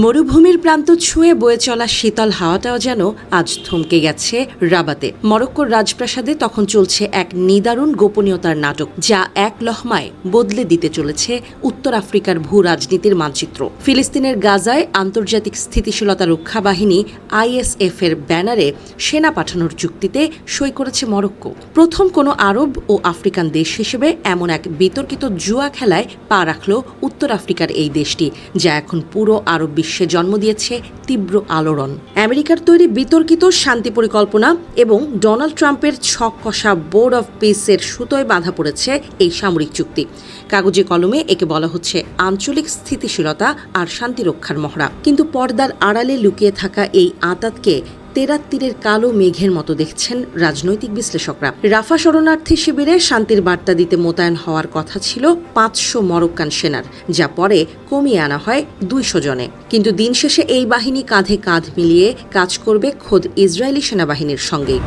মরুভূমির প্রান্ত ছুঁয়ে বয়ে চলা শীতল হাওয়াটাও যেন আজ থমকে গেছে রাবাতে। মরক্কোর রাজপ্রাসাদে তখন চলছে এক নিদারুণ গোপনীয়তার নাটক, যা এক লহমায় বদলে দিতে চলেছে উত্তর আফ্রিকার ভূ রাজনীতির মানচিত্র। ফিলিস্তিনের গাজায় আন্তর্জাতিক স্থিতিশীলতা রক্ষা বাহিনী ISF এর ব্যানারে সেনা পাঠানোর চুক্তিতে সই করেছে মরক্কো। প্রথম কোনো আরব ও আফ্রিকান দেশ হিসেবে এমন এক বিতর্কিত জুয়া খেলায় পা রাখল উত্তর আফ্রিকার এই দেশটি, যা এখন পুরো আরব বিশ্বে জন্ম দিয়েছে তীব্র আলোড়ন। আমেরিকার তৈরি বিতর্কিত শান্তি পরিকল্পনা এবং ডোনাল্ড ট্রাম্পের ছক কষা বোর্ড অফ পিসের সুতোয় বাঁধা পড়েছে এই সামরিক চুক্তি। কাগজে কলমে একে বলা হচ্ছে আঞ্চলিক স্থিতিশীলতা আর শান্তি রক্ষার মহড়া, কিন্তু পর্দার আড়ালে লুকিয়ে থাকা এই আঁতাতকে তেরাত তীরের কালো মেঘের মতো দেখছেন রাজনৈতিক বিশ্লেষকরা। রাফা শরণার্থী শিবিরে শান্তির বার্তা দিতে মোতায়েন হওয়ার কথা ছিল 500 মরক্কান সেনার, যা পরে কমিয়ে আনা হয় 200 জনে। কিন্তু দিন শেষে এই বাহিনী কাঁধে কাঁধ মিলিয়ে কাজ করবে খোদ ইসরায়েলি সেনাবাহিনীর সঙ্গেই।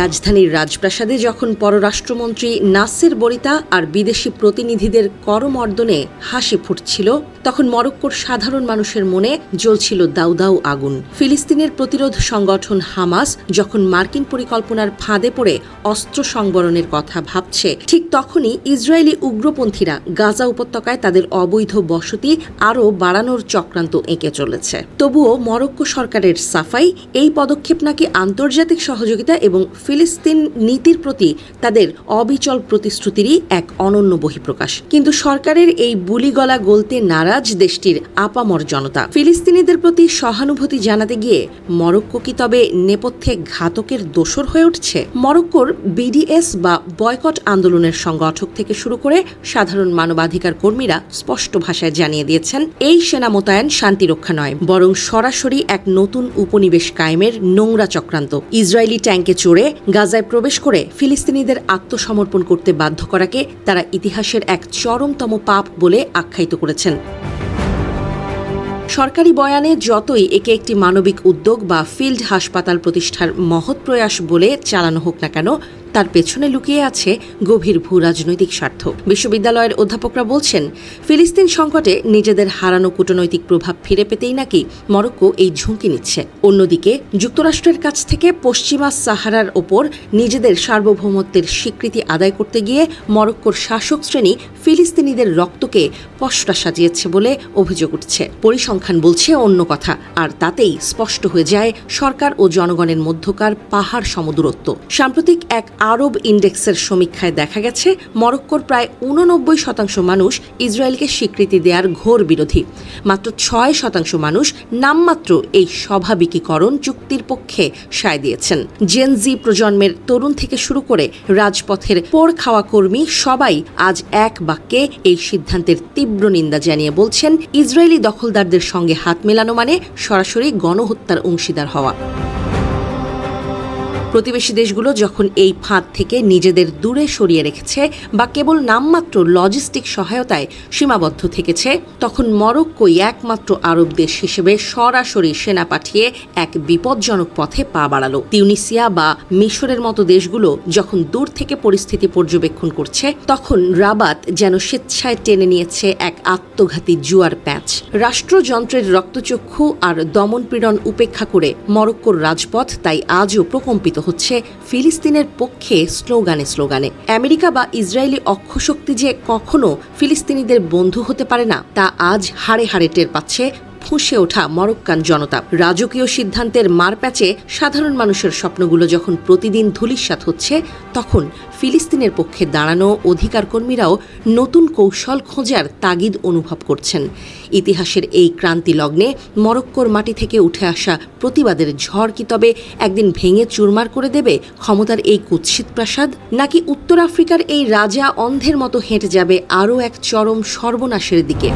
রাজধানীর রাজপ্রাসাদে যখন পররাষ্ট্রমন্ত্রী নাসের বরিতা আর বিদেশি প্রতিনিধিদের করমর্দনে হাসি ফুটছিল, তখন মরক্কোর সাধারণ মানুষের মনে জ্বলছিল দাউ দাউ আগুন। ফিলিস্তিনের প্রতিরোধ সংগঠন হামাস যখন মার্কিন পরিকল্পনার ফাঁদে পড়ে অস্ত্র সংবরণের কথা ভাবছে, ঠিক তখনই ইসরায়েলি উগ্রপন্থীরা গাজা উপত্যকায় তাদের অবৈধ বসতি আরও বাড়ানোর চক্রান্ত এঁকে চলেছে। তবুও মরক্কো সরকারের সাফাই, এই পদক্ষেপ নাকি আন্তর্জাতিক সহযোগিতা এবং ফিলিস্তিন নীতির প্রতি তাদের অবিচল প্রতিশ্রুতিরই এক অনন্য বহিঃপ্রকাশ। কিন্তু সরকারের এই বুলিগলা গলতে নারাজ দেশটির আপামর জনতা। ফিলিস্তিনিদের প্রতি সহানুভূতি জানাতে গিয়ে মরক্কো কি তবে নেপথ্যে ঘাতকের দোসর হয়ে উঠছে? মরক্কোর BDS বা বয়কট আন্দোলনের সংগঠক থেকে শুরু করে সাধারণ মানবাধিকার কর্মীরা স্পষ্ট ভাষায় জানিয়ে দিয়েছেন, এই সেনা মোতায়েন শান্তি রক্ষা নয়, বরং সরাসরি এক নতুন উপনিবেশ কায়েমের নোংরা চক্রান্ত। ইসরায়েলি ট্যাঙ্কে চড়ে গাজায় প্রবেশ করে ফিলিস্তিনিদের আত্মসমর্পণ করতে বাধ্য করাকে তারা ইতিহাসের এক চরমতম পাপ বলে আখ্যায়িত করেছেন। সরকারি বয়ানে যতই একে একটি মানবিক উদ্যোগ বা ফিল্ড হাসপাতাল প্রতিষ্ঠার মহৎ প্রয়াস বলে চালানো হোক না কেন, তার পেছনে লুকিয়ে আছে গভীর ভূ রাজনৈতিক স্বার্থ। বিশ্ববিদ্যালয়ের অধ্যাপকরা বলছেন, ফিলিস্তিন সংকটে নিজেদের হারানো কূটনৈতিক প্রভাব ফিরে পেতেই নাকি মরক্কো এই ঝুঁকি নিচ্ছে। অন্যদিকে যুক্তরাষ্ট্রের কাছ থেকে পশ্চিমা সাহারার ওপর নিজেদের সার্বভৌমত্বের স্বীকৃতি আদায় করতে গিয়ে মরক্কোর শাসক শ্রেণী ফিলিস্তিনিদের রক্তকে পশরা সাজিয়েছে বলে অভিযোগ উঠছে। পরিসংখ্যান বলছে অন্য কথা, আর তাতেই স্পষ্ট হয়ে যায় সরকার ও জনগণের মধ্যকার পাহাড় সমদূরত্ব। সাম্প্রতিক এক আরব ইন্ডেক্সের সমীক্ষায় দেখা গেছে, মরক্কোর প্রায় 89% মানুষ ইসরায়েলকে স্বীকৃতি দেওয়ার ঘোর বিরোধী। মাত্র 6% মানুষ নামমাত্র এই স্বাভাবিকীকরণ চুক্তির পক্ষে সায় দিয়েছেন। জেনজি প্রজন্মের তরুণ থেকে শুরু করে রাজপথের পোড় খাওয়া কর্মী সবাই আজ এক বাক্যে এই সিদ্ধান্তের তীব্র নিন্দা জানিয়ে বলছেন, ইসরায়েলি দখলদারদের সঙ্গে হাত মেলানো মানে সরাসরি গণহত্যার অংশীদার হওয়া। প্রতিবেশী দেশগুলো যখন এই ফাঁদ থেকে নিজেদের দূরে সরিয়ে রেখেছে বা কেবল নামমাত্র লজিস্টিক সহায়তায় সীমাবদ্ধ থেকেছে, তখন মরক্কোই একমাত্র আরব দেশ হিসেবে সরাসরি সেনা পাঠিয়ে এক বিপজ্জনক পথে পা বাড়ালো। তিউনিসিয়া বা মিশরের মতো দেশগুলো যখন দূর থেকে পরিস্থিতি পর্যবেক্ষণ করছে, তখন রাবাত যেন স্বেচ্ছায় টেনে নিয়েছে এক আত্মঘাতী জুয়ার প্যাচ। রাষ্ট্রযন্ত্রের রক্তচক্ষু আর দমনপীড়ন উপেক্ষা করে মরক্কোর রাজপথ তাই আজও প্রকম্পিত হচ্ছে ফিলিস্তিনের পক্ষে স্লোগানে। আমেরিকা বা ইসরায়েলি অক্ষশক্তি যে কখনো ফিলিস্তিনিদের বন্ধু হতে পারে না, তা আজ হাড়ে হাড়ে টের পাচ্ছে ফুঁসে ওঠা মরক্কান জনতা। রাজকীয় সিদ্ধান্তের মারপ্যাচে সাধারণ মানুষের স্বপ্নগুলো যখন প্রতিদিন ধূলিসাৎ হচ্ছে, তখন ফিলিস্তিনের পক্ষে দাঁড়ানো অধিকার কর্মীরাও নতুন কৌশল খোঁজার তাগিদ অনুভব করছেন। ইতিহাসের এই ক্রান্তি লগ্নে মরক্কোর মাটি থেকে উঠে আসা প্রতিবাদের ঝড় কি তবে একদিন ভেঙে চুরমার করে দেবে ক্ষমতার এই কুৎসিত প্রাসাদ, নাকি উত্তর আফ্রিকার এই রাজা অন্ধের মতো হেঁটে যাবে আরও এক চরম সর্বনাশের দিকে?